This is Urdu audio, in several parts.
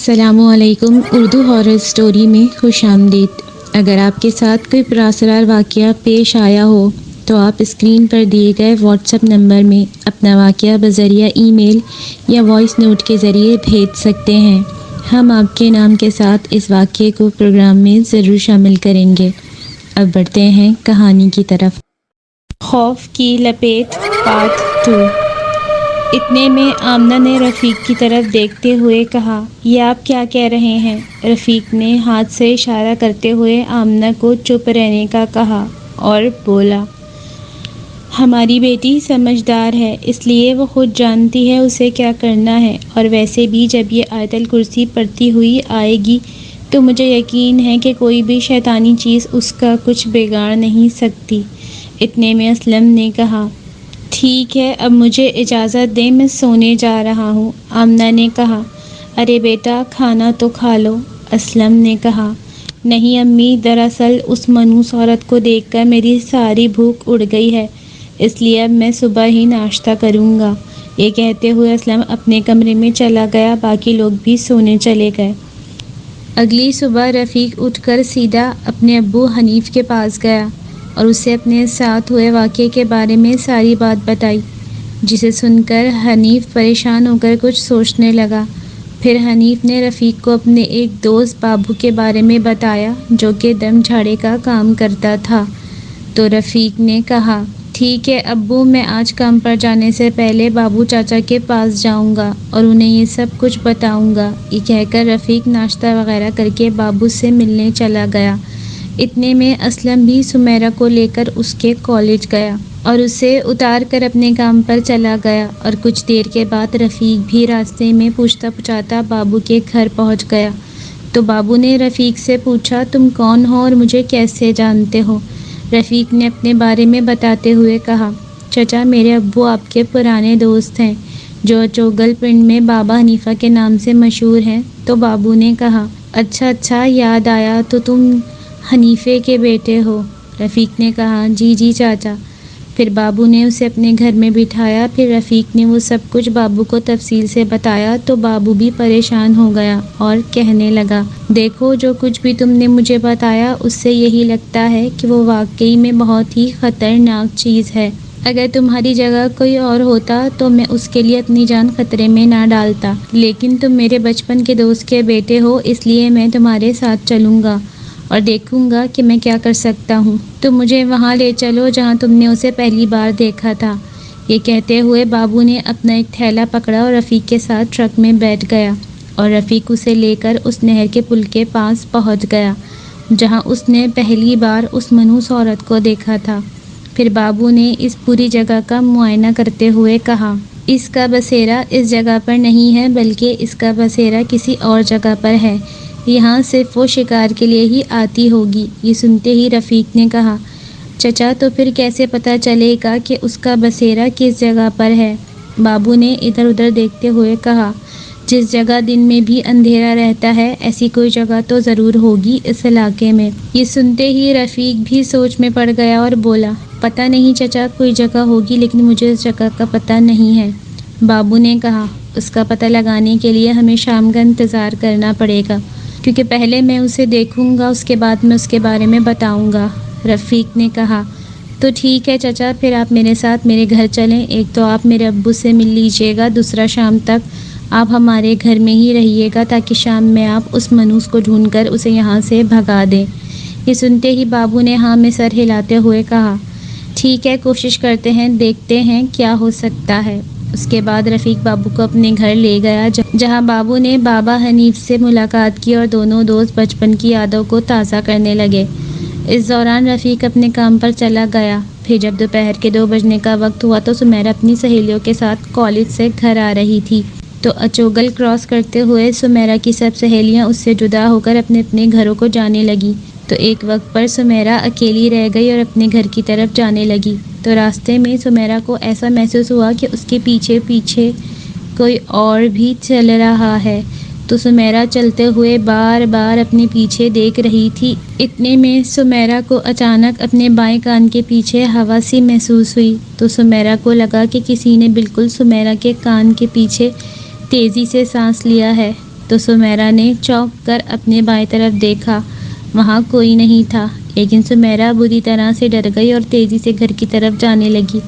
السلام علیکم۔ اردو ہارر سٹوری میں خوش آمدید۔ اگر آپ کے ساتھ کوئی پراسرار واقعہ پیش آیا ہو تو آپ اسکرین پر دیے گئے واٹس ایپ نمبر میں اپنا واقعہ بذریعہ ای میل یا وائس نوٹ کے ذریعے بھیج سکتے ہیں۔ ہم آپ کے نام کے ساتھ اس واقعے کو پروگرام میں ضرور شامل کریں گے۔ اب بڑھتے ہیں کہانی کی طرف۔ خوف کی لپیٹ پارٹ 2۔ اتنے میں آمنہ نے رفیق کی طرف دیکھتے ہوئے کہا، یہ آپ کیا کہہ رہے ہیں؟ رفیق نے ہاتھ سے اشارہ کرتے ہوئے آمنہ کو چپ رہنے کا کہا اور بولا، ہماری بیٹی سمجھدار ہے، اس لیے وہ خود جانتی ہے اسے کیا کرنا ہے، اور ویسے بھی جب یہ آیت الکرسی پڑھتی ہوئی آئے گی تو مجھے یقین ہے کہ کوئی بھی شیطانی چیز اس کا کچھ بگاڑ نہیں سکتی۔ اتنے میں اسلم نے کہا، ٹھیک ہے، اب مجھے اجازت دیں، میں سونے جا رہا ہوں۔ آمنہ نے کہا، ارے بیٹا کھانا تو کھا لو۔ اسلم نے کہا، نہیں امی، دراصل اس منحوس عورت کو دیکھ کر میری ساری بھوک اڑ گئی ہے، اس لیے اب میں صبح ہی ناشتہ کروں گا۔ یہ کہتے ہوئے اسلم اپنے کمرے میں چلا گیا، باقی لوگ بھی سونے چلے گئے۔ اگلی صبح رفیق اٹھ کر سیدھا اپنے ابو حنیف کے پاس گیا اور اسے اپنے ساتھ ہوئے واقعے کے بارے میں ساری بات بتائی، جسے سن کر حنیف پریشان ہو کر کچھ سوچنے لگا۔ پھر حنیف نے رفیق کو اپنے ایک دوست بابو کے بارے میں بتایا جو کہ دم جھاڑے کا کام کرتا تھا۔ تو رفیق نے کہا، ٹھیک ہے ابو، میں آج کام پر جانے سے پہلے بابو چاچا کے پاس جاؤں گا اور انہیں یہ سب کچھ بتاؤں گا۔ یہ کہہ کر رفیق ناشتہ وغیرہ کر کے بابو سے ملنے چلا گیا۔ اتنے میں اسلم بھی سمیرہ کو لے کر اس کے کالج گیا اور اسے اتار کر اپنے کام پر چلا گیا، اور کچھ دیر کے بعد رفیق بھی راستے میں پوچھتا پوچھاتا بابو کے گھر پہنچ گیا۔ تو بابو نے رفیق سے پوچھا، تم کون ہو اور مجھے کیسے جانتے ہو؟ رفیق نے اپنے بارے میں بتاتے ہوئے کہا، چچا میرے ابو آپ کے پرانے دوست ہیں جو چوگل پنڈ میں بابا حنیفہ کے نام سے مشہور ہیں۔ تو بابو نے کہا، اچھا یاد آیا، تو تم حنیفے کے بیٹے ہو؟ رفیق نے کہا، جی چاچا۔ پھر بابو نے اسے اپنے گھر میں بٹھایا۔ پھر رفیق نے وہ سب کچھ بابو کو تفصیل سے بتایا تو بابو بھی پریشان ہو گیا اور کہنے لگا، دیکھو جو کچھ بھی تم نے مجھے بتایا اس سے یہی لگتا ہے کہ وہ واقعی میں بہت ہی خطرناک چیز ہے۔ اگر تمہاری جگہ کوئی اور ہوتا تو میں اس کے لیے اپنی جان خطرے میں نہ ڈالتا، لیکن تم میرے بچپن کے دوست کے بیٹے ہو، اس لیے میں تمہارے ساتھ چلوں گا اور دیکھوں گا کہ میں کیا کر سکتا ہوں۔ تم مجھے وہاں لے چلو جہاں تم نے اسے پہلی بار دیکھا تھا۔ یہ کہتے ہوئے بابو نے اپنا ایک تھیلا پکڑا اور رفیق کے ساتھ ٹرک میں بیٹھ گیا، اور رفیق اسے لے کر اس نہر کے پل کے پاس پہنچ گیا جہاں اس نے پہلی بار اس منحوس عورت کو دیکھا تھا۔ پھر بابو نے اس پوری جگہ کا معائنہ کرتے ہوئے کہا، اس کا بسیرا اس جگہ پر نہیں ہے بلکہ اس کا بسیرا کسی اور جگہ پر ہے، یہاں صرف وہ شکار کے لیے ہی آتی ہوگی۔ یہ سنتے ہی رفیق نے کہا، چچا تو پھر کیسے پتہ چلے گا کہ اس کا بسیرا کس جگہ پر ہے؟ بابو نے ادھر ادھر دیکھتے ہوئے کہا، جس جگہ دن میں بھی اندھیرا رہتا ہے ایسی کوئی جگہ تو ضرور ہوگی اس علاقے میں۔ یہ سنتے ہی رفیق بھی سوچ میں پڑ گیا اور بولا، پتہ نہیں چچا، کوئی جگہ ہوگی لیکن مجھے اس جگہ کا پتہ نہیں ہے۔ بابو نے کہا، اس کا پتہ لگانے کے لیے ہمیں شام کا انتظار کرنا پڑے گا، کیونکہ پہلے میں اسے دیکھوں گا، اس کے بعد میں اس کے بارے میں بتاؤں گا۔ رفیق نے کہا، تو ٹھیک ہے چچا، پھر آپ میرے ساتھ میرے گھر چلیں۔ ایک تو آپ میرے ابو سے مل لیجئے گا، دوسرا شام تک آپ ہمارے گھر میں ہی رہیے گا تاکہ شام میں آپ اس منحوس کو ڈھونڈ کر اسے یہاں سے بھگا دیں۔ یہ سنتے ہی بابو نے ہاں میں سر ہلاتے ہوئے کہا، ٹھیک ہے، کوشش کرتے ہیں، دیکھتے ہیں کیا ہو سکتا ہے۔ اس کے بعد رفیق بابو کو اپنے گھر لے گیا جہاں بابو نے بابا حنیف سے ملاقات کی اور دونوں دوست بچپن کی یادوں کو تازہ کرنے لگے۔ اس دوران رفیق اپنے کام پر چلا گیا۔ پھر جب دوپہر کے 2 بجنے کا وقت ہوا تو سمیرہ اپنی سہیلیوں کے ساتھ کالج سے گھر آ رہی تھی۔ تو اچوگل کراس کرتے ہوئے سمیرہ کی سب سہیلیاں اس سے جدا ہو کر اپنے اپنے گھروں کو جانے لگی۔ تو ایک وقت پر سمیرہ اکیلی رہ گئی اور اپنے گھر کی طرف جانے لگی۔ تو راستے میں سمیرہ کو ایسا محسوس ہوا کہ اس کے پیچھے پیچھے کوئی اور بھی چل رہا ہے۔ تو سمیرہ چلتے ہوئے بار بار اپنے پیچھے دیکھ رہی تھی۔ اتنے میں سمیرہ کو اچانک اپنے بائیں کان کے پیچھے ہوا سی محسوس ہوئی۔ تو سمیرہ کو لگا کہ کسی نے بالکل سمیرہ کے کان کے پیچھے تیزی سے سانس لیا ہے۔ تو سمیرہ نے چونک کر اپنے بائیں طرف دیکھا، وہاں کوئی نہیں تھا، لیکن سمیرہ بری طرح سے ڈر گئی اور تیزی سے گھر کی طرف جانے لگی۔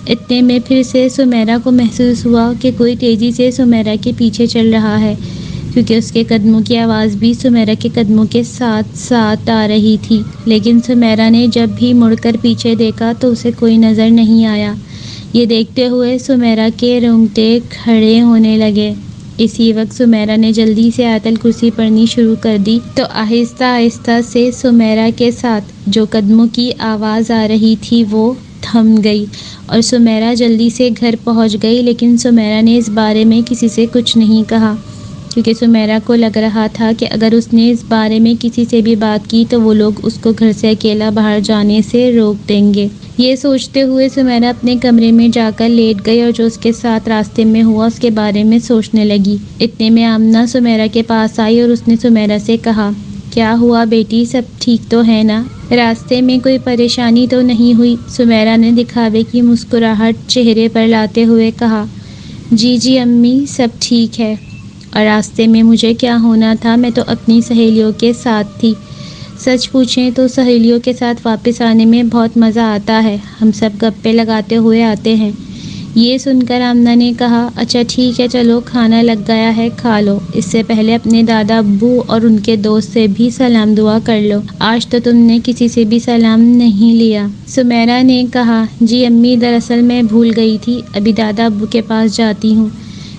اتنے میں پھر سے سمیرہ کو محسوس ہوا کہ کوئی تیزی سے سمیرہ کے پیچھے چل رہا ہے، کیونکہ اس کے قدموں کی آواز بھی سمیرہ کے قدموں کے ساتھ ساتھ آ رہی تھی، لیکن سمیرہ نے جب بھی مڑ کر پیچھے دیکھا تو اسے کوئی نظر نہیں آیا۔ یہ دیکھتے ہوئے سمیرہ کے رونگٹے کھڑے ہونے لگے۔ اسی وقت سمیرہ نے جلدی سے آیت الکرسی پڑھنی شروع کر دی تو آہستہ آہستہ سے سمیرہ کے ساتھ جو قدموں کی آواز آ رہی تھی وہ تھم گئی اور سمیرہ جلدی سے گھر پہنچ گئی، لیکن سمیرہ نے اس بارے میں کسی سے کچھ نہیں کہا، کیونکہ سمیرہ کو لگ رہا تھا کہ اگر اس نے اس بارے میں کسی سے بھی بات کی تو وہ لوگ اس کو گھر سے اکیلا باہر جانے سے روک دیں گے۔ یہ سوچتے ہوئے سمیرہ اپنے کمرے میں جا کر لیٹ گئی اور جو اس کے ساتھ راستے میں ہوا اس کے بارے میں سوچنے لگی۔ اتنے میں آمنہ سمیرہ کے پاس آئی اور اس نے سمیرہ سے کہا، کیا ہوا بیٹی، سب ٹھیک تو ہے نا؟ راستے میں کوئی پریشانی تو نہیں ہوئی؟ سمیرہ نے دکھاوے کی مسکراہٹ چہرے پر لاتے ہوئے کہا، جی امی، سب ٹھیک ہے۔ اور راستے میں مجھے کیا ہونا تھا، میں تو اپنی سہیلیوں کے ساتھ تھی۔ سچ پوچھیں تو سہیلیوں کے ساتھ واپس آنے میں بہت مزہ آتا ہے، ہم سب گپے لگاتے ہوئے آتے ہیں۔ یہ سن کر آمنہ نے کہا، اچھا ٹھیک ہے، چلو کھانا لگ گیا ہے، کھا لو، اس سے پہلے اپنے دادا ابو اور ان کے دوست سے بھی سلام دعا کر لو، آج تو تم نے کسی سے بھی سلام نہیں لیا۔ سمیرہ نے کہا، جی امی، دراصل میں بھول گئی تھی، ابھی دادا ابو کے پاس جاتی ہوں۔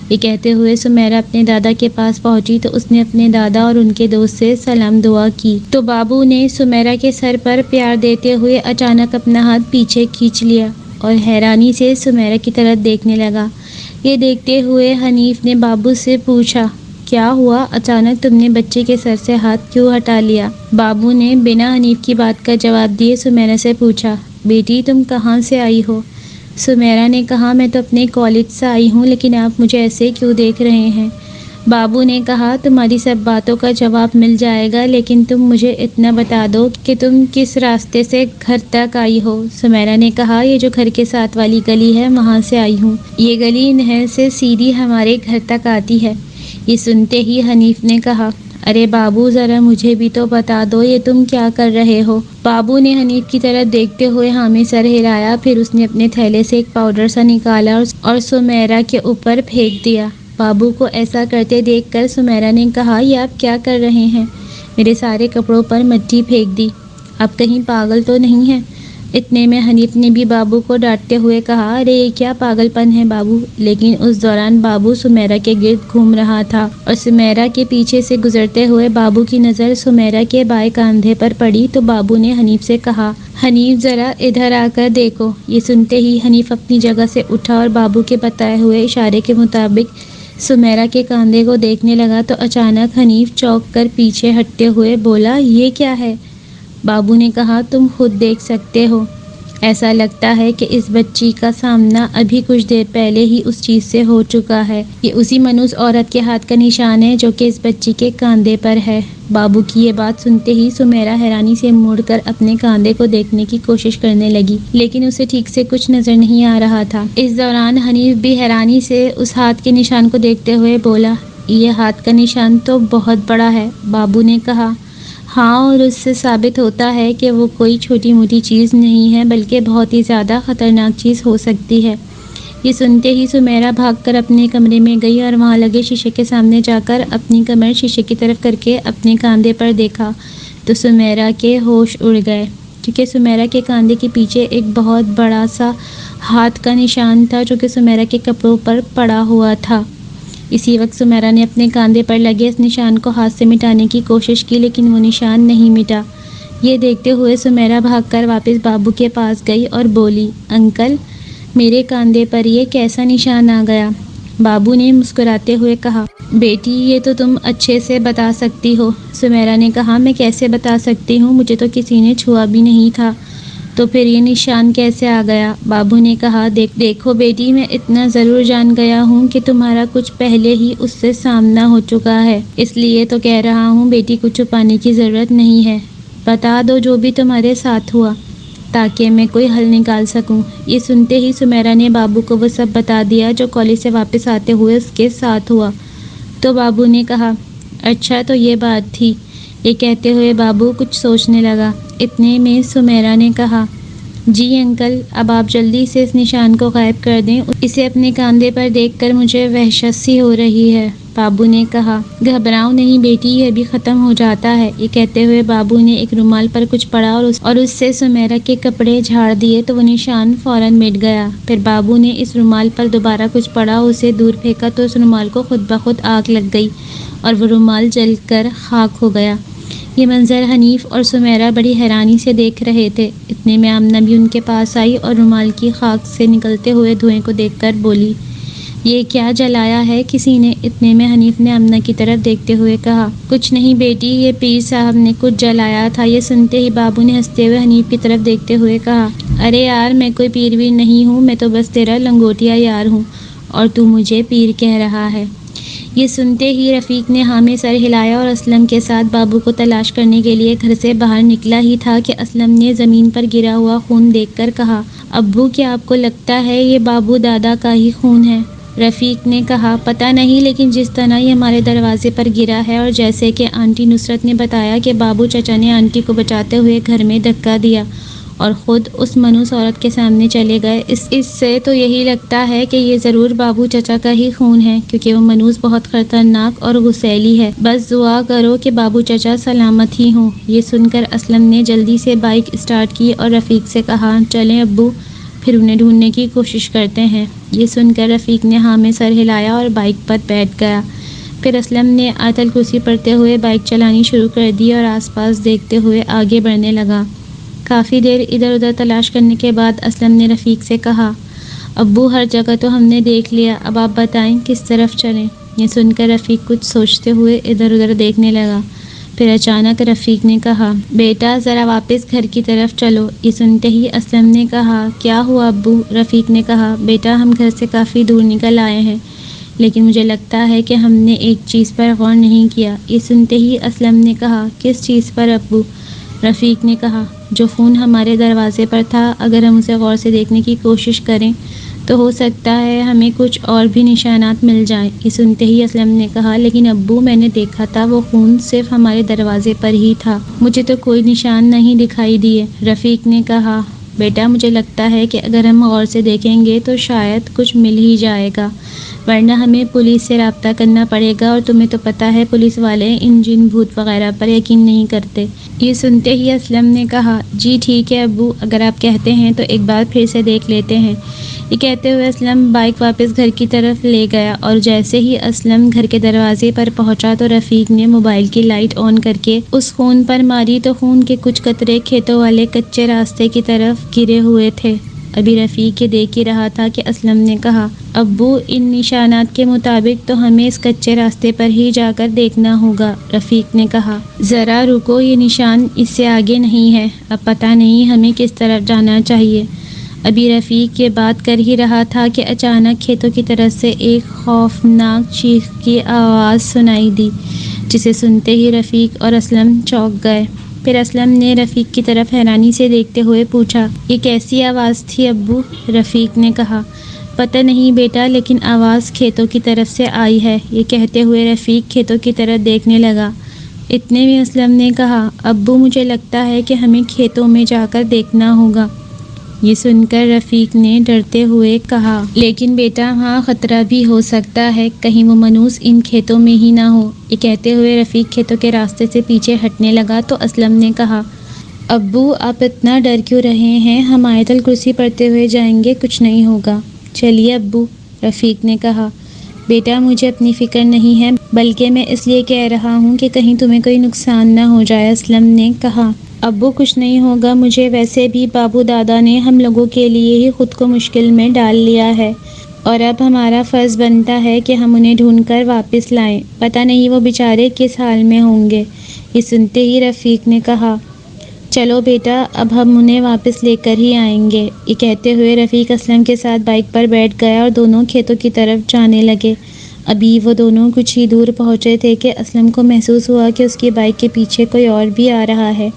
یہ کہتے ہوئے سمیرہ اپنے دادا کے پاس پہنچی تو اس نے اپنے دادا اور ان کے دوست سے سلام دعا کی تو بابو نے سمیرہ کے سر پر پیار دیتے ہوئے اچانک اپنا ہاتھ پیچھے کھینچ لیا اور حیرانی سے سمیرہ کی طرف دیکھنے لگا۔ یہ دیکھتے ہوئے حنیف نے بابو سے پوچھا، کیا ہوا، اچانک تم نے بچے کے سر سے ہاتھ کیوں ہٹا لیا؟ بابو نے بنا حنیف کی بات کا جواب دیے سمیرہ سے پوچھا، بیٹی تم کہاں سے آئی ہو؟ سمیرہ نے کہا، میں تو اپنے کالج سے آئی ہوں، لیکن آپ مجھے ایسے کیوں دیکھ رہے ہیں؟ بابو نے کہا، تمہاری سب باتوں کا جواب مل جائے گا، لیکن تم مجھے اتنا بتا دو کہ تم کس راستے سے گھر تک آئی ہو۔ سمیرہ نے کہا، یہ جو گھر کے ساتھ والی گلی ہے وہاں سے آئی ہوں، یہ گلی نہر سے سیدھی ہمارے گھر تک آتی ہے۔ یہ سنتے ہی حنیف نے کہا، ارے بابو، ذرا مجھے بھی تو بتا دو، یہ تم کیا کر رہے ہو؟ بابو نے حنیف کی طرف دیکھتے ہوئے ہاں میں سر ہلایا، پھر اس نے اپنے تھیلے سے ایک پاؤڈر سا نکالا اور سمیرہ کے اوپر پھینک دیا۔ بابو کو ایسا کرتے دیکھ کر سمیرہ نے کہا، یہ آپ کیا کر رہے ہیں؟ میرے سارے کپڑوں پر مٹی پھینک دی، آپ کہیں پاگل تو نہیں ہیں؟ اتنے میں حنیف نے بھی بابو کو ڈانٹتے ہوئے کہا، ارے یہ کیا پاگل پن ہے بابو؟ لیکن اس دوران بابو سمیرہ کے گرد گھوم رہا تھا اور سمیرہ کے پیچھے سے گزرتے ہوئے بابو کی نظر سمیرہ کے بائیں کاندھے پر پڑی تو بابو نے حنیف سے کہا، حنیف ذرا ادھر آ کر دیکھو۔ یہ سنتے ہی حنیف اپنی جگہ سے اٹھا اور بابو کے بتائے ہوئے اشارے کے مطابق سمیرہ کے کاندھے کو دیکھنے لگا تو اچانک حنیف چونک کر پیچھے ہٹتے ہوئے بولا، یہ کیا ہے؟ بابو نے کہا، تم خود دیکھ سکتے ہو، ایسا لگتا ہے کہ اس بچی کا سامنا ابھی کچھ دیر پہلے ہی اس چیز سے ہو چکا ہے، یہ اسی منحوس عورت کے ہاتھ کا نشان ہے جو کہ اس بچی کے کاندھے پر ہے۔ بابو کی یہ بات سنتے ہی سمیرہ حیرانی سے مڑ کر اپنے کاندھے کو دیکھنے کی کوشش کرنے لگی، لیکن اسے ٹھیک سے کچھ نظر نہیں آ رہا تھا۔ اس دوران حنیف بھی حیرانی سے اس ہاتھ کے نشان کو دیکھتے ہوئے بولا، یہ ہاتھ کا نشان تو بہت بڑا ہے۔ بابو نے کہا، ہاں، اور اس سے ثابت ہوتا ہے کہ وہ کوئی چھوٹی موٹی چیز نہیں ہے بلکہ بہت ہی زیادہ خطرناک چیز ہو سکتی ہے۔ یہ سنتے ہی سمیرہ بھاگ کر اپنے کمرے میں گئی اور وہاں لگے شیشے کے سامنے جا کر اپنی کمر شیشے کی طرف کر کے اپنے کاندھے پر دیکھا تو سمیرہ کے ہوش اڑ گئے، کیونکہ سمیرہ کے کاندھے کے پیچھے ایک بہت بڑا سا ہاتھ کا نشان تھا جو کہ سمیرہ کے کپڑوں پر پڑا ہوا تھا۔ اسی وقت سمیرہ نے اپنے کاندھے پر لگے اس نشان کو ہاتھ سے مٹانے کی کوشش کی، لیکن وہ نشان نہیں مٹا۔ یہ دیکھتے ہوئے سمیرہ بھاگ کر واپس بابو کے پاس گئی اور بولی، انکل، میرے کاندھے پر یہ کیسا نشان آ گیا؟ بابو نے مسکراتے ہوئے کہا، بیٹی یہ تو تم اچھے سے بتا سکتی ہو۔ سمیرہ نے کہا، میں کیسے بتا سکتی ہوں، مجھے تو کسی نے چھوا بھی نہیں تھا، تو پھر یہ نشان کیسے آ گیا؟ بابو نے کہا، دیکھو بیٹی، میں اتنا ضرور جان گیا ہوں کہ تمہارا کچھ پہلے ہی اس سے سامنا ہو چکا ہے، اس لیے تو کہہ رہا ہوں بیٹی، کچھ چھپانے کی ضرورت نہیں ہے، بتا دو جو بھی تمہارے ساتھ ہوا تاکہ میں کوئی حل نکال سکوں۔ یہ سنتے ہی سمیرہ نے بابو کو وہ سب بتا دیا جو کالج سے واپس آتے ہوئے اس کے ساتھ ہوا تو بابو نے کہا، اچھا تو یہ بات تھی، یہ کہتے ہوئے بابو کچھ سوچنے لگا۔ اتنے میں سمیرا نے کہا، جی انکل، اب آپ جلدی سے اس نشان کو غائب کر دیں، اسے اپنے کاندھے پر دیکھ کر مجھے وحشت سی ہو رہی ہے۔ بابو نے کہا، گھبراؤ نہیں بیٹی، یہ بھی ختم ہو جاتا ہے۔ یہ کہتے ہوئے بابو نے ایک رومال پر کچھ پڑھا اور اس سے سمیرا کے کپڑے جھاڑ دیے تو وہ نشان فوراً مٹ گیا۔ پھر بابو نے اس رومال پر دوبارہ کچھ پڑھا، اسے دور پھینکا تو اس رومال کو خود بخود آگ لگ گئی اور وہ رومال جل کر خاک ہو گیا۔ یہ منظر حنیف اور سمیرا بڑی حیرانی سے دیکھ رہے تھے۔ اتنے میں آمنہ بھی ان کے پاس آئی اور رومال کی خاک سے نکلتے ہوئے دھوئیں کو دیکھ کر بولی، یہ کیا جلایا ہے کسی نے؟ اتنے میں حنیف نے آمنہ کی طرف دیکھتے ہوئے کہا، کچھ نہیں بیٹی، یہ پیر صاحب نے کچھ جلایا تھا۔ یہ سنتے ہی بابو نے ہنستے ہوئے حنیف کی طرف دیکھتے ہوئے کہا، ارے یار، میں کوئی پیر ویر نہیں ہوں، میں تو بس تیرا لنگوٹیا یار ہوں اور تو مجھے پیر کہہ رہا ہے۔ یہ سنتے ہی رفیق نے ہاں میں سر ہلایا اور اسلم کے ساتھ بابو کو تلاش کرنے کے لیے گھر سے باہر نکلا ہی تھا کہ اسلم نے زمین پر گرا ہوا خون دیکھ کر کہا، ابو کیا آپ کو لگتا ہے یہ بابو دادا کا ہی خون ہے؟ رفیق نے کہا، پتہ نہیں، لیکن جس طرح یہ ہمارے دروازے پر گرا ہے اور جیسے کہ آنٹی نصرت نے بتایا کہ بابو چچا نے آنٹی کو بچاتے ہوئے گھر میں دھکا دیا اور خود اس منحوس عورت کے سامنے چلے گئے، اس سے تو یہی لگتا ہے کہ یہ ضرور بابو چچا کا ہی خون ہے، کیونکہ وہ منحوس بہت خطرناک اور غسیلی ہے۔ بس دعا کرو کہ بابو چچا سلامت ہی ہوں۔ یہ سن کر اسلم نے جلدی سے بائک اسٹارٹ کی اور رفیق سے کہا، چلیں ابو، پھر انہیں ڈھونڈنے کی کوشش کرتے ہیں۔ یہ سن کر رفیق نے ہاں میں سر ہلایا اور بائک پر بیٹھ گیا۔ پھر اسلم نے آیت الکرسی پڑھتے ہوئے بائک چلانی شروع کر دی اور آس پاس دیکھتے ہوئے آگے بڑھنے لگا۔ کافی دیر ادھر ادھر تلاش کرنے کے بعد اسلم نے رفیق سے کہا، ابو ہر جگہ تو ہم نے دیکھ لیا، اب آپ بتائیں کس طرف چلیں؟ یہ سن کر رفیق کچھ سوچتے ہوئے ادھر ادھر دیکھنے لگا۔ پھر اچانک رفیق نے کہا، بیٹا ذرا واپس گھر کی طرف چلو۔ یہ سنتے ہی اسلم نے کہا، کیا ہوا ابو؟ رفیق نے کہا، بیٹا ہم گھر سے کافی دور نکل آئے ہیں، لیکن مجھے لگتا ہے کہ ہم نے ایک چیز پر غور نہیں کیا۔ یہ سنتے ہی اسلم نے کہا، کس چیز پر ابو؟ رفیق نے کہا، جو خون ہمارے دروازے پر تھا، اگر ہم اسے غور سے دیکھنے کی کوشش کریں تو ہو سکتا ہے ہمیں کچھ اور بھی نشانات مل جائیں۔ یہ سنتے ہی اسلم نے کہا، لیکن ابو میں نے دیکھا تھا وہ خون صرف ہمارے دروازے پر ہی تھا، مجھے تو کوئی نشان نہیں دکھائی دیے۔ رفیق نے کہا، بیٹا مجھے لگتا ہے کہ اگر ہم غور سے دیکھیں گے تو شاید کچھ مل ہی جائے گا، ورنہ ہمیں پولیس سے رابطہ کرنا پڑے گا، اور تمہیں تو پتہ ہے پولیس والے ان جن بھوت وغیرہ پر یقین نہیں کرتے۔ یہ سنتے ہی اسلم نے کہا، جی ٹھیک ہے ابو، اگر آپ کہتے ہیں تو ایک بار پھر سے دیکھ لیتے ہیں۔ یہ کہتے ہوئے اسلم بائک واپس گھر کی طرف لے گیا، اور جیسے ہی اسلم گھر کے دروازے پر پہنچا تو رفیق نے موبائل کی لائٹ آن کر کے اس خون پر ماری تو خون کے کچھ قطرے کھیتوں والے کچے راستے کی طرف گرے ہوئے تھے۔ ابھی رفیق یہ دیکھ ہی رہا تھا کہ اسلم نے کہا، ابو ان نشانات کے مطابق تو ہمیں اس کچے راستے پر ہی جا کر دیکھنا ہوگا۔ رفیق نے کہا، ذرا رکو، یہ نشان اس سے آگے نہیں ہے، اب پتہ نہیں ہمیں کس طرف جانا چاہیے۔ ابھی رفیق یہ بات کر ہی رہا تھا کہ اچانک کھیتوں کی طرف سے ایک خوفناک چیخ کی آواز سنائی دی، جسے سنتے ہی رفیق اور اسلم چونک گئے۔ پھر اسلم نے رفیق کی طرف حیرانی سے دیکھتے ہوئے پوچھا، یہ کیسی آواز تھی ابو؟ رفیق نے کہا، پتہ نہیں بیٹا، لیکن آواز کھیتوں کی طرف سے آئی ہے۔ یہ کہتے ہوئے رفیق کھیتوں کی طرف دیکھنے لگا۔ اتنے میں اسلم نے کہا، ابو مجھے لگتا ہے کہ ہمیں کھیتوں میں جا کر دیکھنا ہوگا۔ یہ سن کر رفیق نے ڈرتے ہوئے کہا، لیکن بیٹا وہاں خطرہ بھی ہو سکتا ہے، کہیں وہ منحوس ان کھیتوں میں ہی نہ ہو۔ یہ کہتے ہوئے رفیق کھیتوں کے راستے سے پیچھے ہٹنے لگا تو اسلم نے کہا، ابو آپ اتنا ڈر کیوں رہے ہیں؟ ہم آیت الکرسی پڑھتے ہوئے جائیں گے، کچھ نہیں ہوگا۔ چلیے ابو، رفیق نے کہا۔ بیٹا مجھے اپنی فکر نہیں ہے، بلکہ میں اس لیے کہہ رہا ہوں کہ کہیں تمہیں کوئی نقصان نہ ہو جائے۔ اسلم نے کہا، ابو کچھ نہیں ہوگا مجھے، ویسے بھی بابو دادا نے ہم لوگوں کے لیے ہی خود کو مشکل میں ڈال لیا ہے، اور اب ہمارا فرض بنتا ہے کہ ہم انہیں ڈھونڈ کر واپس لائیں، پتہ نہیں وہ بیچارے کس حال میں ہوں گے۔ یہ سنتے ہی رفیق نے کہا، چلو بیٹا اب ہم انہیں واپس لے کر ہی آئیں گے۔ یہ کہتے ہوئے رفیق اسلم کے ساتھ بائک پر بیٹھ گیا اور دونوں کھیتوں کی طرف جانے لگے۔ ابھی وہ دونوں کچھ ہی دور پہنچے تھے کہ اسلم کو محسوس ہوا کہ اس کی بائک کے پیچھے کوئی اور بھی آ رہا ہے۔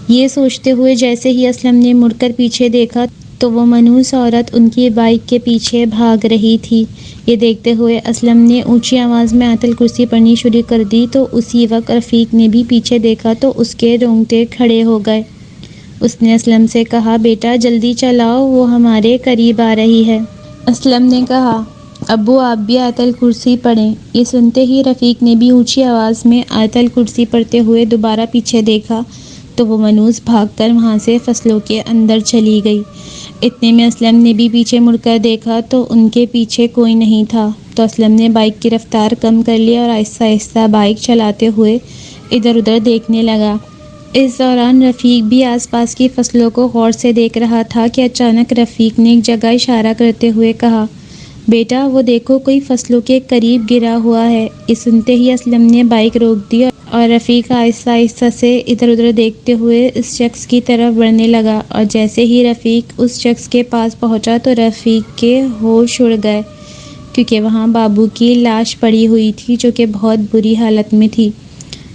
یہ سوچتے ہوئے جیسے ہی اسلم نے مڑ کر پیچھے دیکھا تو وہ منحوس عورت ان کی بائک کے پیچھے بھاگ رہی تھی۔ یہ دیکھتے ہوئے اسلم نے اونچی آواز میں آیت الکرسی پڑھنی شروع کر دی تو اسی وقت رفیق نے بھی پیچھے دیکھا تو اس کے رونگٹے کھڑے ہو گئے۔ اس نے اسلم سے کہا، بیٹا جلدی چلاؤ، وہ ہمارے قریب آ رہی ہے۔ اسلم نے کہا، ابو آپ بھی آیت الکرسی پڑھیں۔ یہ سنتے ہی رفیق نے بھی اونچی آواز میں آیت الکرسی پڑھتے ہوئے دوبارہ پیچھے دیکھا تو وہ منحوس بھاگ کر وہاں سے فصلوں کے اندر چلی گئی۔ اتنے میں اسلم نے بھی پیچھے مڑ کر دیکھا تو ان کے پیچھے کوئی نہیں تھا، تو اسلم نے بائک کی رفتار کم کر لی اور آہستہ آہستہ بائک چلاتے ہوئے ادھر ادھر دیکھنے لگا۔ اس دوران رفیق بھی آس پاس کی فصلوں کو غور سے دیکھ رہا تھا کہ اچانک رفیق نے ایک جگہ اشارہ کرتے ہوئے کہا، بیٹا وہ دیکھو کوئی فصلوں کے قریب گرا ہوا ہے۔ یہ سنتے ہی اسلم نے بائک روک دی اور رفیق آہستہ آہستہ سے ادھر ادھر دیکھتے ہوئے اس شخص کی طرف بڑھنے لگا، اور جیسے ہی رفیق اس شخص کے پاس پہنچا تو رفیق کے ہوش اڑ گئے، کیونکہ وہاں بابو کی لاش پڑی ہوئی تھی جو کہ بہت بری حالت میں تھی،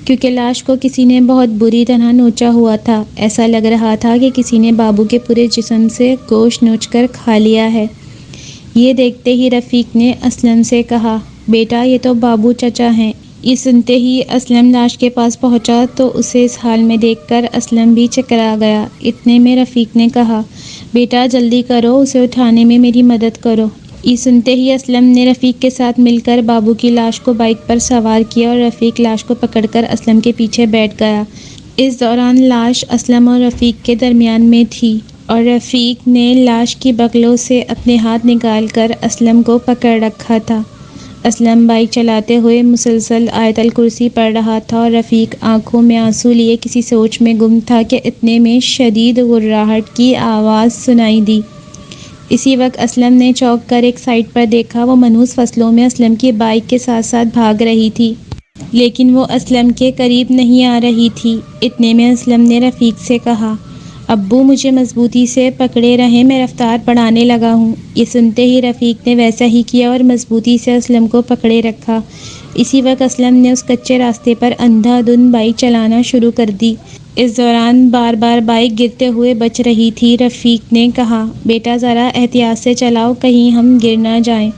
کیونکہ لاش کو کسی نے بہت بری طرح نوچا ہوا تھا۔ ایسا لگ رہا تھا کہ کسی نے بابو کے پورے جسم سے گوشت نوچ کر کھا لیا ہے۔ یہ دیکھتے ہی رفیق نے اسلم سے کہا، بیٹا یہ تو بابو چچا ہیں۔ یہ سنتے ہی اسلم لاش کے پاس پہنچا تو اسے اس حال میں دیکھ کر اسلم بھی چکرا گیا۔ اتنے میں رفیق نے کہا، بیٹا جلدی کرو، اسے اٹھانے میں میری مدد کرو۔ یہ سنتے ہی اسلم نے رفیق کے ساتھ مل کر بابو کی لاش کو بائک پر سوار کیا اور رفیق لاش کو پکڑ کر اسلم کے پیچھے بیٹھ گیا۔ اس دوران لاش اسلم اور رفیق کے درمیان میں تھی اور رفیق نے لاش کی بغلوں سے اپنے ہاتھ نکال کر اسلم کو پکڑ رکھا تھا۔ اسلم بائک چلاتے ہوئے مسلسل آیت الکرسی پڑھ رہا تھا اور رفیق آنکھوں میں آنسو لیے کسی سوچ میں گم تھا کہ اتنے میں شدید غرغراہٹ کی آواز سنائی دی۔ اسی وقت اسلم نے چونک کر ایک سائیڈ پر دیکھا، وہ منحوس فصلوں میں اسلم کی بائک کے ساتھ ساتھ بھاگ رہی تھی، لیکن وہ اسلم کے قریب نہیں آ رہی تھی۔ اتنے میں اسلم نے رفیق سے کہا، ابو مجھے مضبوطی سے پکڑے رہیں، میں رفتار بڑھانے لگا ہوں۔ یہ سنتے ہی رفیق نے ویسا ہی کیا اور مضبوطی سے اسلم کو پکڑے رکھا۔ اسی وقت اسلم نے اس کچے راستے پر اندھا دھند بائک چلانا شروع کر دی۔ اس دوران بار بار بائک گرتے ہوئے بچ رہی تھی۔ رفیق نے کہا، بیٹا ذرا احتیاط سے چلاؤ، کہیں ہم گر نہ جائیں۔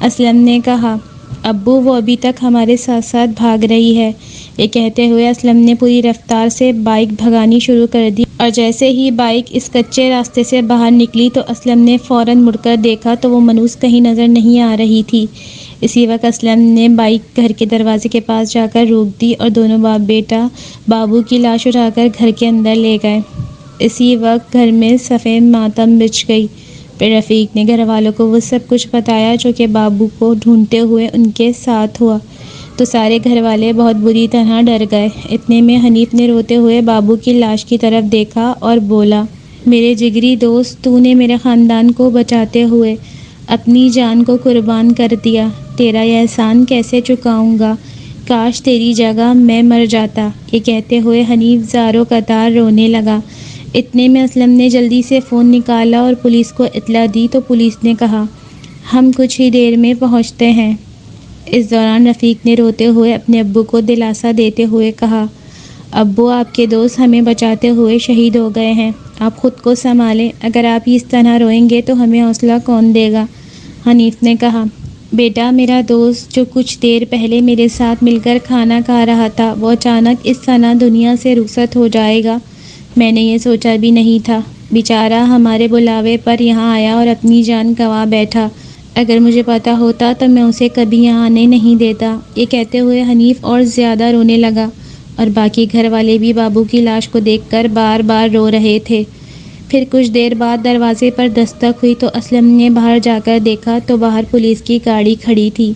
اسلم نے کہا، ابو وہ ابھی تک ہمارے ساتھ ساتھ بھاگ رہی ہے۔ یہ کہتے ہوئے اسلم نے پوری رفتار سے بائک بھگانی شروع کر دی، اور جیسے ہی بائک اس کچے راستے سے باہر نکلی تو اسلم نے فوراً مڑ کر دیکھا تو وہ منحوس کہیں نظر نہیں آ رہی تھی۔ اسی وقت اسلم نے بائک گھر کے دروازے کے پاس جا کر روک دی اور دونوں باپ بیٹا بابو کی لاش اٹھا کر گھر کے اندر لے گئے۔ اسی وقت گھر میں صفِ ماتم بچھ گئی۔ پھر رفیق نے گھر والوں کو وہ سب کچھ بتایا جو کہ بابو کو ڈھونڈتے ہوئے ان کے ساتھ ہوا، تو سارے گھر والے بہت بری طرح ڈر گئے۔ اتنے میں حنیف نے روتے ہوئے بابو کی لاش کی طرف دیکھا اور بولا، میرے جگری دوست، تو نے میرے خاندان کو بچاتے ہوئے اپنی جان کو قربان کر دیا، تیرا یہ احسان کیسے چکاؤں گا، کاش تیری جگہ میں مر جاتا۔ یہ کہتے ہوئے حنیف زاروں قطار رونے لگا۔ اتنے میں اسلم نے جلدی سے فون نکالا اور پولیس کو اطلاع دی تو پولیس نے کہا، ہم کچھ ہی دیر میں پہنچتے ہیں۔ اس دوران رفیق نے روتے ہوئے اپنے ابو کو دلاسا دیتے ہوئے کہا، ابو آپ کے دوست ہمیں بچاتے ہوئے شہید ہو گئے ہیں، آپ خود کو سنبھالیں، اگر آپ اس طرح روئیں گے تو ہمیں حوصلہ کون دے گا۔ حنیف نے کہا، بیٹا میرا دوست جو کچھ دیر پہلے میرے ساتھ مل کر کھانا کھا رہا تھا، وہ اچانک اس طرح دنیا سے رخصت ہو جائے گا، میں نے یہ سوچا بھی نہیں تھا۔ بیچارہ ہمارے بلاوے پر یہاں آیا اور اپنی جان گنوا بیٹھا، اگر مجھے پتا ہوتا تو میں اسے کبھی یہاں آنے نہیں دیتا۔ یہ کہتے ہوئے حنیف اور زیادہ رونے لگا، اور باقی گھر والے بھی بابو کی لاش کو دیکھ کر بار بار رو رہے تھے۔ پھر کچھ دیر بعد دروازے پر دستک ہوئی تو اسلم نے باہر جا کر دیکھا تو باہر پولیس کی گاڑی کھڑی تھی۔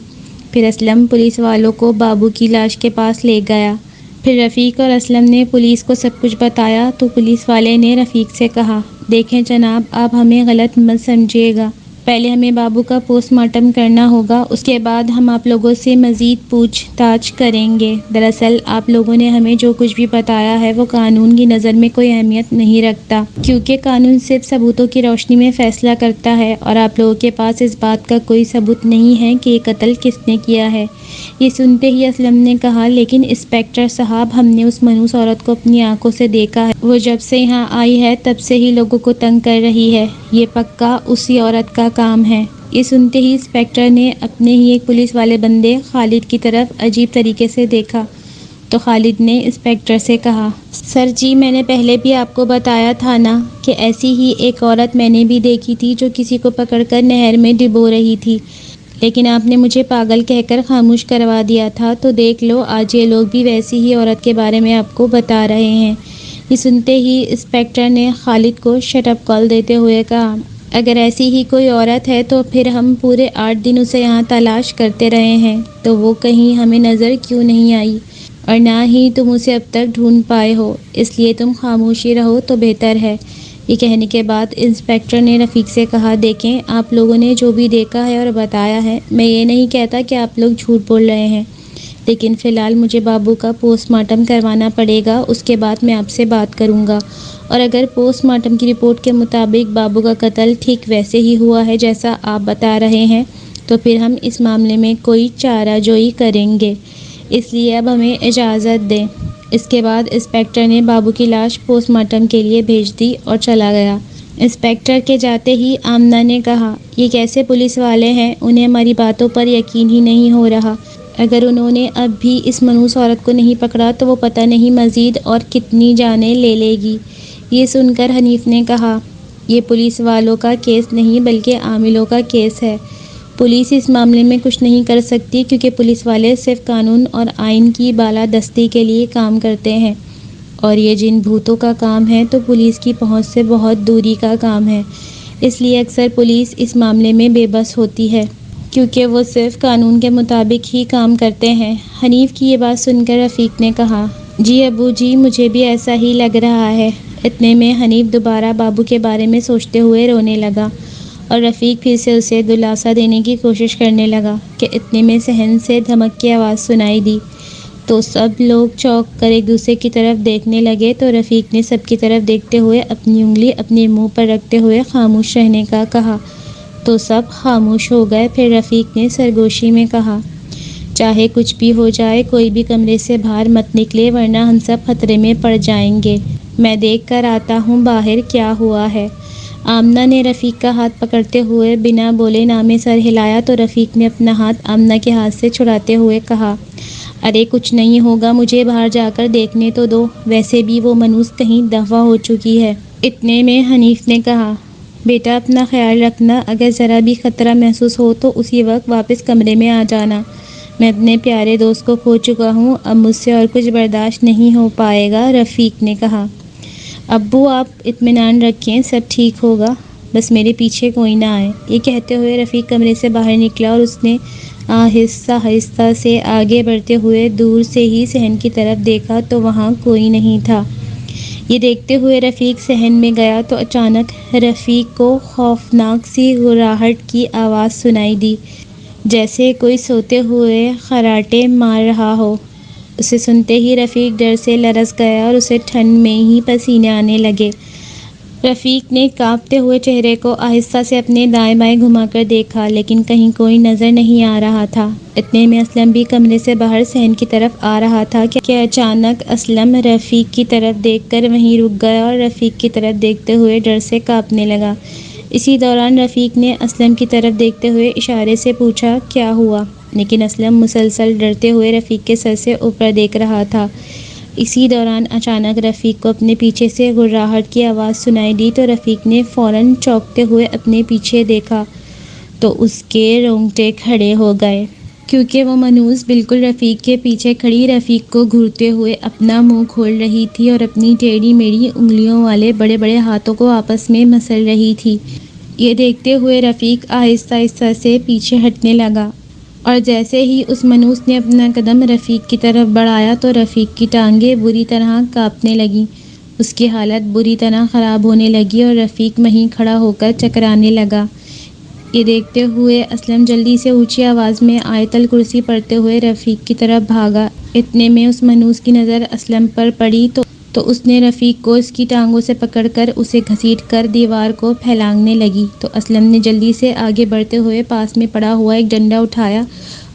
پھر اسلم پولیس والوں کو بابو کی لاش کے پاس لے گیا۔ پھر رفیق اور اسلم نے پولیس کو سب کچھ بتایا تو پولیس والے نے رفیق سے کہا، دیکھیں جناب، آپ ہمیں غلط مت سمجھیے گا، پہلے ہمیں بابو کا پوسٹ مارٹم کرنا ہوگا، اس کے بعد ہم آپ لوگوں سے مزید پوچھ تاچھ کریں گے۔ دراصل آپ لوگوں نے ہمیں جو کچھ بھی بتایا ہے وہ قانون کی نظر میں کوئی اہمیت نہیں رکھتا، کیونکہ قانون صرف ثبوتوں کی روشنی میں فیصلہ کرتا ہے، اور آپ لوگوں کے پاس اس بات کا کوئی ثبوت نہیں ہے کہ یہ قتل کس نے کیا ہے۔ یہ سنتے ہی اسلم نے کہا، لیکن انسپکٹر صاحب، ہم نے اس منحوس عورت کو اپنی آنکھوں سے دیکھا ہے، وہ جب سے یہاں آئی ہے تب سے ہی لوگوں کو تنگ کر رہی ہے، یہ پکا اسی عورت کا کام ہے۔ یہ سنتے ہی انسپکٹر نے اپنے ہی ایک پولیس والے بندے خالد کی طرف عجیب طریقے سے دیکھا، تو خالد نے انسپکٹر سے کہا، سر جی، میں نے پہلے بھی آپ کو بتایا تھا نا کہ ایسی ہی ایک عورت میں نے بھی دیکھی تھی جو کسی کو پکڑ کر نہر میں ڈبو رہی تھی، لیکن آپ نے مجھے پاگل کہہ کر خاموش کروا دیا تھا، تو دیکھ لو آج یہ لوگ بھی ویسی ہی عورت کے بارے میں آپ کو بتا رہے ہیں۔ یہ سنتے ہی انسپکٹر نے خالد کو شٹ اپ کال دیتے ہوئے کہا، اگر ایسی ہی کوئی عورت ہے تو پھر ہم پورے 8 دن اسے یہاں تلاش کرتے رہے ہیں، تو وہ کہیں ہمیں نظر کیوں نہیں آئی، اور نہ ہی تم اسے اب تک ڈھونڈ پائے ہو، اس لیے تم خاموشی رہو تو بہتر ہے۔ یہ کہنے کے بعد انسپکٹر نے رفیق سے کہا، دیکھیں آپ لوگوں نے جو بھی دیکھا ہے اور بتایا ہے، میں یہ نہیں کہتا کہ آپ لوگ جھوٹ بول رہے ہیں، لیکن فی الحال مجھے بابو کا پوسٹ مارٹم کروانا پڑے گا، اس کے بعد میں آپ سے بات کروں گا، اور اگر پوسٹ مارٹم کی رپورٹ کے مطابق بابو کا قتل ٹھیک ویسے ہی ہوا ہے جیسا آپ بتا رہے ہیں، تو پھر ہم اس معاملے میں کوئی چارہ جوئی کریں گے، اس لیے اب ہمیں اجازت دیں۔ اس کے بعد انسپکٹر نے بابو کی لاش پوسٹ مارٹم کے لیے بھیج دی اور چلا گیا۔ انسپکٹر کے جاتے ہی آمنہ نے کہا، یہ کیسے پولیس والے ہیں، انہیں ہماری باتوں پر یقین ہی نہیں ہو رہا، اگر انہوں نے اب بھی اس منحوس عورت کو نہیں پکڑا تو وہ پتہ نہیں مزید اور کتنی جانیں لے لے گی۔ یہ سن کر حنیف نے کہا، یہ پولیس والوں کا کیس نہیں بلکہ عاملوں کا کیس ہے، پولیس اس معاملے میں کچھ نہیں کر سکتی، کیونکہ پولیس والے صرف قانون اور آئین کی بالادستی کے لیے کام کرتے ہیں، اور یہ جن بھوتوں کا کام ہے تو پولیس کی پہنچ سے بہت دوری کا کام ہے، اس لیے اکثر پولیس اس معاملے میں بے بس ہوتی ہے، کیونکہ وہ صرف قانون کے مطابق ہی کام کرتے ہیں۔ حنیف کی یہ بات سن کر رفیق نے کہا، جی ابو جی، مجھے بھی ایسا ہی لگ رہا ہے۔ اتنے میں حنیف دوبارہ بابو کے بارے میں سوچتے ہوئے رونے لگا، اور رفیق پھر سے اسے دلاسا دینے کی کوشش کرنے لگا کہ اتنے میں صحن سے دھمک کی آواز سنائی دی، تو سب لوگ چونک کر ایک دوسرے کی طرف دیکھنے لگے، تو رفیق نے سب کی طرف دیکھتے ہوئے اپنی انگلی اپنے منہ پر رکھتے ہوئے خاموش رہنے کا کہا، تو سب خاموش ہو گئے۔ پھر رفیق نے سرگوشی میں کہا، چاہے کچھ بھی ہو جائے، کوئی بھی کمرے سے باہر مت نکلے، ورنہ ہم سب خطرے میں پڑ جائیں گے، میں دیکھ کر آتا ہوں باہر کیا ہوا ہے۔ آمنہ نے رفیق کا ہاتھ پکڑتے ہوئے بنا بولے نامے سر ہلایا، تو رفیق نے اپنا ہاتھ آمنہ کے ہاتھ سے چھڑاتے ہوئے کہا، ارے کچھ نہیں ہوگا، مجھے باہر جا کر دیکھنے تو دو، ویسے بھی وہ منحوس کہیں دفع ہو چکی ہے۔ اتنے میں حنیف نے کہا، بیٹا اپنا خیال رکھنا، اگر ذرا بھی خطرہ محسوس ہو تو اسی وقت واپس کمرے میں آ جانا، میں اپنے پیارے دوست کو کھو چکا ہوں، اب مجھ سے اور کچھ برداشت نہیں ہو پائے گا۔ رفیق نے کہا، ابو آپ اطمینان رکھیں، سب ٹھیک ہوگا، بس میرے پیچھے کوئی نہ آئے۔ یہ کہتے ہوئے رفیق کمرے سے باہر نکلا، اور اس نے آہستہ آہستہ سے آگے بڑھتے ہوئے دور سے ہی صحن کی طرف دیکھا، تو وہاں کوئی نہیں تھا۔ یہ دیکھتے ہوئے رفیق صحن میں گیا تو اچانک رفیق کو خوفناک سی گھراہٹ کی آواز سنائی دی، جیسے کوئی سوتے ہوئے خراٹے مار رہا ہو۔ اسے سنتے ہی رفیق ڈر سے لرز گیا، اور اسے ٹھنڈ میں ہی پسینے آنے لگے۔ رفیق نے کانپتے ہوئے چہرے کو آہستہ سے اپنے دائیں بائیں گھما کر دیکھا، لیکن کہیں کوئی نظر نہیں آ رہا تھا۔ اتنے میں اسلم بھی کمرے سے باہر صحن کی طرف آ رہا تھا کہ اچانک اسلم رفیق کی طرف دیکھ کر وہیں رک گیا، اور رفیق کی طرف دیکھتے ہوئے ڈر سے کانپنے لگا۔ اسی دوران رفیق نے اسلم کی طرف دیکھتے ہوئے اشارے سے پوچھا، کیا ہوا؟ لیکن اسلم مسلسل ڈرتے ہوئے رفیق کے سر سے اوپر دیکھ رہا تھا۔ اسی دوران اچانک رفیق کو اپنے پیچھے سے گھراہٹ کی آواز سنائی دی، تو رفیق نے فوراً چونکتے ہوئے اپنے پیچھے دیکھا، تو اس کے رونگٹے کھڑے ہو گئے، کیونکہ وہ منحوس بالکل رفیق کے پیچھے کھڑی رفیق کو گھورتے ہوئے اپنا منہ کھول رہی تھی، اور اپنی ٹیڑھی میڑھی انگلیوں والے بڑے بڑے ہاتھوں کو آپس میں مسل رہی تھی۔ یہ دیکھتے ہوئے رفیق آہستہ آہستہ سے پیچھے ہٹنے لگا، اور جیسے ہی اس منحوس نے اپنا قدم رفیق کی طرف بڑھایا تو رفیق کی ٹانگیں بری طرح کانپنے لگیں، اس کی حالت بری طرح خراب ہونے لگی، اور رفیق وہیں کھڑا ہو کر چکرانے لگا۔ یہ دیکھتے ہوئے اسلم جلدی سے اونچی آواز میں آیت الکرسی پڑھتے ہوئے رفیق کی طرف بھاگا۔ اتنے میں اس منحوس کی نظر اسلم پر پڑی تو اس نے رفیق کو اس کی ٹانگوں سے پکڑ کر اسے گھسیٹ کر دیوار کو پھیلانگنے لگی تو اسلم نے جلدی سے آگے بڑھتے ہوئے پاس میں پڑا ہوا ایک ڈنڈا اٹھایا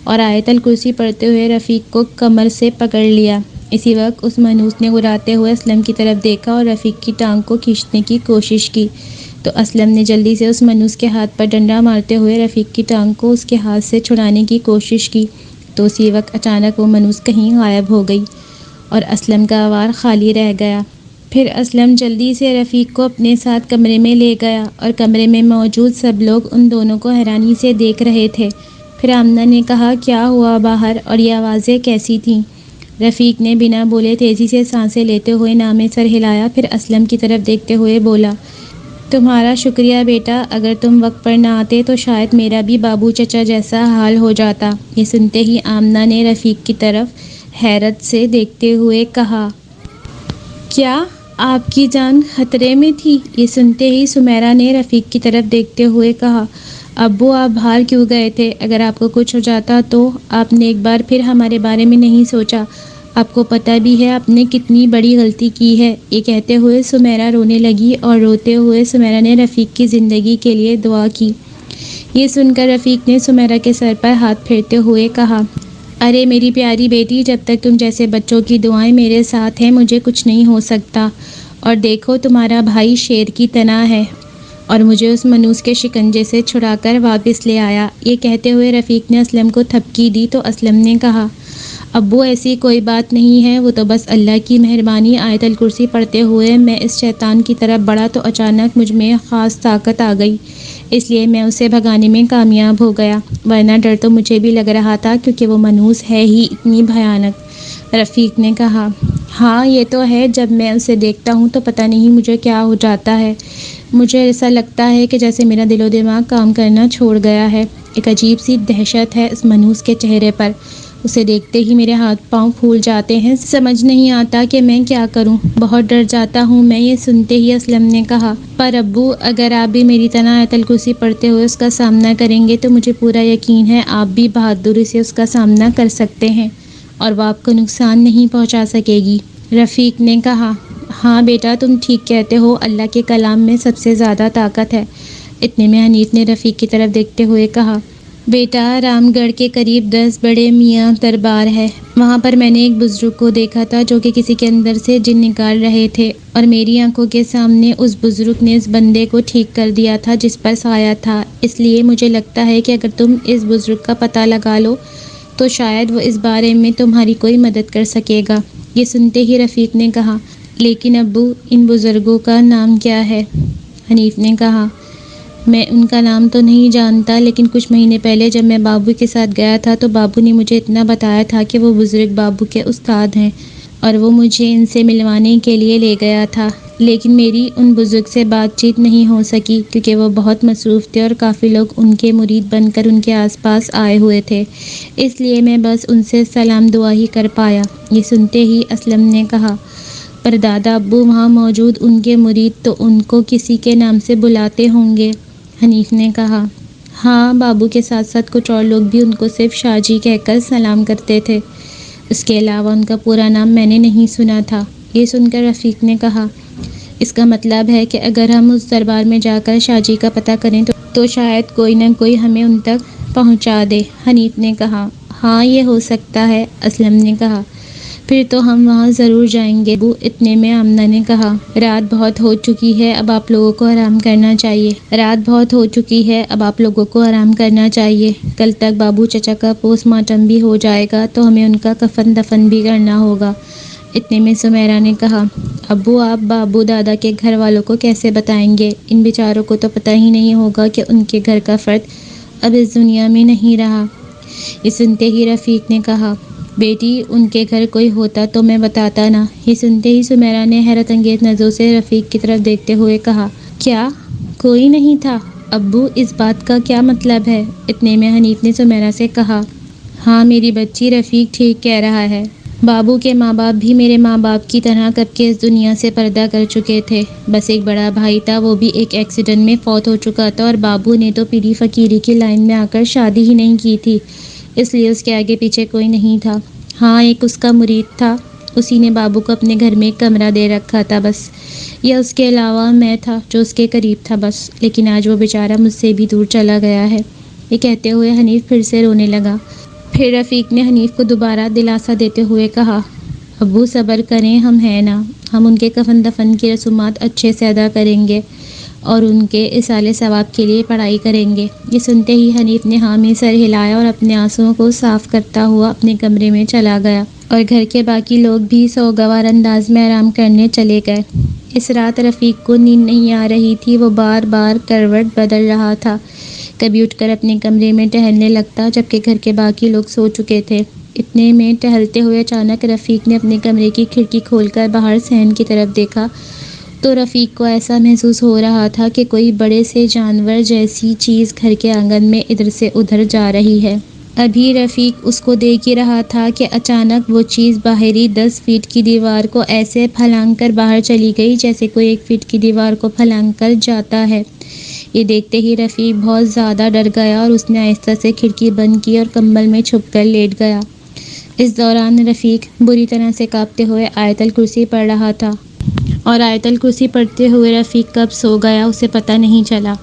اور آیت الکرسی پڑھتے ہوئے رفیق کو کمر سے پکڑ لیا۔ اسی وقت اس منحوس نے گراتے ہوئے اسلم کی طرف دیکھا اور رفیق کی ٹانگ کو کھینچنے کی کوشش کی تو اسلم نے جلدی سے اس منحوس کے ہاتھ پر ڈنڈا مارتے ہوئے رفیق کی ٹانگ کو اس کے ہاتھ سے چھڑانے کی کوشش کی تو اسی وقت اچانک وہ منحوس کہیں غائب ہو گئی اور اسلم کا وار خالی رہ گیا۔ پھر اسلم جلدی سے رفیق کو اپنے ساتھ کمرے میں لے گیا اور کمرے میں موجود سب لوگ ان دونوں کو حیرانی سے دیکھ رہے تھے۔ پھر آمنہ نے کہا، کیا ہوا باہر اور یہ آوازیں کیسی تھیں؟ رفیق نے بنا بولے تیزی سے سانسیں لیتے ہوئے نام سر ہلایا، پھر اسلم کی طرف دیکھتے ہوئے بولا، تمہارا شکریہ بیٹا، اگر تم وقت پر نہ آتے تو شاید میرا بھی بابو چچا جیسا حال ہو جاتا۔ یہ سنتے ہی آمنہ نے رفیق کی طرف حیرت سے دیکھتے ہوئے کہا، کیا آپ کی جان خطرے میں تھی؟ یہ سنتے ہی سمیرہ نے رفیق کی طرف دیکھتے ہوئے کہا، ابو آپ باہر کیوں گئے تھے؟ اگر آپ کو کچھ ہو جاتا تو آپ نے ایک بار پھر ہمارے بارے میں نہیں سوچا؟ آپ کو پتہ بھی ہے آپ نے کتنی بڑی غلطی کی ہے۔ یہ کہتے ہوئے سمیرہ رونے لگی اور روتے ہوئے سمیرہ نے رفیق کی زندگی کے لیے دعا کی۔ یہ سن کر رفیق نے سمیرہ کے سر پر ہاتھ پھیرتے ہوئے کہا، ارے میری پیاری بیٹی، جب تک تم جیسے بچوں کی دعائیں میرے ساتھ ہیں مجھے کچھ نہیں ہو سکتا۔ اور دیکھو تمہارا بھائی شیر کی طرح ہے اور مجھے اس منحوس کے شکنجے سے چھڑا کر واپس لے آیا۔ یہ کہتے ہوئے رفیق نے اسلم کو تھپکی دی تو اسلم نے کہا، ابو ایسی کوئی بات نہیں ہے، وہ تو بس اللہ کی مہربانی۔ آیت الکرسی پڑھتے ہوئے میں اس شیطان کی طرف بڑھا تو اچانک مجھ میں خاص طاقت آ گئی، اس لیے میں اسے بھگانے میں کامیاب ہو گیا، ورنہ ڈر تو مجھے بھی لگ رہا تھا کیونکہ وہ منحوس ہے ہی اتنی بھیانک۔ رفیق نے کہا، ہاں یہ تو ہے، جب میں اسے دیکھتا ہوں تو پتہ نہیں مجھے کیا ہو جاتا ہے، مجھے ایسا لگتا ہے کہ جیسے میرا دل و دماغ کام کرنا چھوڑ گیا ہے۔ ایک عجیب سی دہشت ہے اس منحوس کے چہرے پر، اسے دیکھتے ہی میرے ہاتھ پاؤں پھول جاتے ہیں، سمجھ نہیں آتا کہ میں کیا کروں، بہت ڈر جاتا ہوں میں۔ یہ سنتے ہی اسلم نے کہا، پر ابو اگر آپ بھی میری طرح آیت الکرسی پڑھتے ہوئے اس کا سامنا کریں گے تو مجھے پورا یقین ہے آپ بھی بہادری سے اس کا سامنا کر سکتے ہیں اور وہ آپ کو نقصان نہیں پہنچا سکے گی۔ رفیق نے کہا، ہاں بیٹا تم ٹھیک کہتے ہو، اللہ کے کلام میں سب سے زیادہ طاقت ہے۔ اتنے میں حنیف نے رفیق کی طرف دیکھتے ہوئے کہا، بیٹا رام گڑھ کے قریب 10 بڑے میاں دربار ہے، وہاں پر میں نے ایک بزرگ کو دیکھا تھا جو کہ کسی کے اندر سے جن نکال رہے تھے اور میری آنکھوں کے سامنے اس بزرگ نے اس بندے کو ٹھیک کر دیا تھا جس پر سایہ تھا، اس لیے مجھے لگتا ہے کہ اگر تم اس بزرگ کا پتہ لگا لو تو شاید وہ اس بارے میں تمہاری کوئی مدد کر سکے گا۔ یہ سنتے ہی رفیق نے کہا، لیکن ابو ان بزرگوں کا نام کیا ہے؟ حنیف نے کہا، میں ان کا نام تو نہیں جانتا، لیکن کچھ مہینے پہلے جب میں بابو کے ساتھ گیا تھا تو بابو نے مجھے اتنا بتایا تھا کہ وہ بزرگ بابو کے استاد ہیں اور وہ مجھے ان سے ملوانے کے لیے لے گیا تھا، لیکن میری ان بزرگ سے بات چیت نہیں ہو سکی کیونکہ وہ بہت مصروف تھے اور کافی لوگ ان کے مرید بن کر ان کے آس پاس آئے ہوئے تھے، اس لیے میں بس ان سے سلام دعا ہی کر پایا۔ یہ سنتے ہی اسلم نے کہا، پر دادا ابو وہاں موجود ان کے مرید تو ان کو کسی کے نام سے بلاتے ہوں گے؟ حنیف نے کہا، ہاں بابو کے ساتھ ساتھ کچھ اور لوگ بھی ان کو صرف شاہ جی کہہ کر سلام کرتے تھے، اس کے علاوہ ان کا پورا نام میں نے نہیں سنا تھا۔ یہ سن کر رفیق نے کہا، اس کا مطلب ہے کہ اگر ہم اس دربار میں جا کر شاہ جی کا پتہ کریں تو شاید کوئی نہ کوئی ہمیں ان تک پہنچا دے۔ حنیف نے کہا، ہاں یہ ہو سکتا ہے۔ اسلم نے کہا، پھر تو ہم وہاں ضرور جائیں گے ابو۔ اتنے میں آمنہ نے کہا، رات بہت ہو چکی ہے، اب آپ لوگوں کو آرام کرنا چاہیے، کل تک بابو چچا کا پوسٹ مارٹم بھی ہو جائے گا تو ہمیں ان کا کفن دفن بھی کرنا ہوگا۔ اتنے میں سمیرہ نے کہا، ابو آپ بابو دادا کے گھر والوں کو کیسے بتائیں گے؟ ان بیچاروں کو تو پتہ ہی نہیں ہوگا کہ ان کے گھر کا فرد اب اس دنیا میں نہیں رہا۔ یہ سنتے ہی رفیق نے کہا، بیٹی ان کے گھر کوئی ہوتا تو میں بتاتا نا۔ یہ سنتے ہی سمیرہ نے حیرت انگیز نظروں سے رفیق کی طرف دیکھتے ہوئے کہا، کیا کوئی نہیں تھا؟ ابو اس بات کا کیا مطلب ہے؟ اتنے میں حنیف نے سمیرہ سے کہا، ہاں میری بچی، رفیق ٹھیک کہہ رہا ہے، بابو کے ماں باپ بھی میرے ماں باپ کی طرح کب کے اس دنیا سے پردہ کر چکے تھے. بس ایک بڑا بھائی تھا، وہ بھی ایک ایکسیڈنٹ میں فوت ہو چکا تھا، اور بابو نے تو پیری فقیری کی لائن میں آ کر شادی ہی نہیں کی تھی، اس لیے اس کے آگے پیچھے کوئی نہیں تھا. ہاں، ایک اس کا مرید تھا، اسی نے بابو کو اپنے گھر میں ایک کمرہ دے رکھا تھا بس. یا اس کے علاوہ میں تھا جو اس کے قریب تھا بس. لیکن آج وہ بیچارہ مجھ سے بھی دور چلا گیا ہے. یہ کہتے ہوئے حنیف پھر سے رونے لگا. پھر رفیق نے حنیف کو دوبارہ دلاسا دیتے ہوئے کہا، ابو صبر کریں، ہم ہیں نا، ہم ان کے کفن دفن کی رسومات اچھے سے ادا کریں گے اور ان کے اصالِ ثواب کے لیے پڑھائی کریں گے. یہ سنتے ہی حنیف نے ہاں میں سر ہلایا اور اپنے آنسوؤں کو صاف کرتا ہوا اپنے کمرے میں چلا گیا، اور گھر کے باقی لوگ بھی سوگوار انداز میں آرام کرنے چلے گئے. اس رات رفیق کو نیند نہیں آ رہی تھی، وہ بار بار کروٹ بدل رہا تھا. کبھی اٹھ کر اپنے کمرے میں ٹہلنے لگتا جبکہ گھر کے باقی لوگ سو چکے تھے. اتنے میں ٹہلتے ہوئے اچانک رفیق نے اپنے کمرے کی کھڑکی کھول کر باہر صحن کی طرف دیکھا تو رفیق کو ایسا محسوس ہو رہا تھا کہ کوئی بڑے سے جانور جیسی چیز گھر کے آنگن میں ادھر سے ادھر جا رہی ہے. ابھی رفیق اس کو دیکھ ہی رہا تھا کہ اچانک وہ چیز باہری 10 فٹ کی دیوار کو ایسے پھلانگ کر باہر چلی گئی جیسے کوئی 1 فٹ کی دیوار کو پھلانگ کر جاتا ہے. یہ دیکھتے ہی رفیق بہت زیادہ ڈر گیا اور اس نے آہستہ سے کھڑکی بند کی اور کمبل میں چھپ کر لیٹ گیا. اس دوران رفیق بری طرح سے کانپتے ہوئے آیت الکرسی پڑھ رہا تھا، اور آیت الکرسی پڑھتے ہوئے رفیق کب سو گیا اسے پتہ نہیں چلا.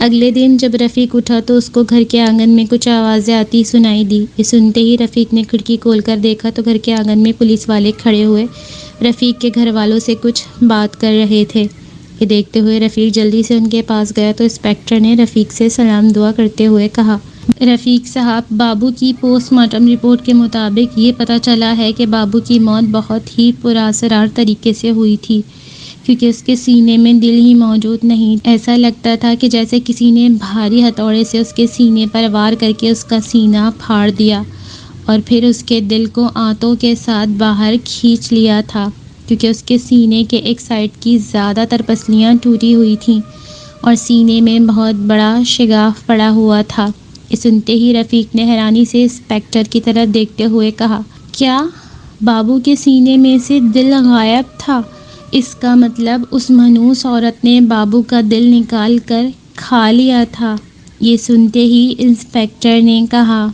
اگلے دن جب رفیق اٹھا تو اس کو گھر کے آنگن میں کچھ آوازیں آتی سنائی دی. یہ سنتے ہی رفیق نے کھڑکی کھول کر دیکھا تو گھر کے آنگن میں پولیس والے کھڑے ہوئے رفیق کے گھر والوں سے کچھ بات کر رہے تھے. یہ دیکھتے ہوئے رفیق جلدی سے ان کے پاس گیا تو انسپکٹر نے رفیق سے سلام دعا کرتے ہوئے کہا، رفیق صاحب، بابو کی پوسٹ مارٹم رپورٹ کے مطابق یہ پتہ چلا ہے کہ بابو کی موت بہت ہی پراسرار طریقے سے ہوئی تھی، کیونکہ اس کے سینے میں دل ہی موجود نہیں. ایسا لگتا تھا کہ جیسے کسی نے بھاری ہتھوڑے سے اس کے سینے پر وار کر کے اس کا سینہ پھاڑ دیا اور پھر اس کے دل کو آنتوں کے ساتھ باہر کھینچ لیا تھا، کیونکہ اس کے سینے کے ایک سائڈ کی زیادہ تر پسلیاں ٹوٹی ہوئی تھیں اور سینے میں بہت بڑا شگاف پڑا ہوا تھا. یہ سنتے ہی رفیق نے حیرانی سے انسپکٹر کی طرف دیکھتے ہوئے کہا، کیا بابو کے سینے میں سے دل غائب تھا؟ اس کا مطلب اس منحوس عورت نے بابو کا دل نکال کر کھا لیا تھا. یہ سنتے ہی انسپکٹر نے کہا،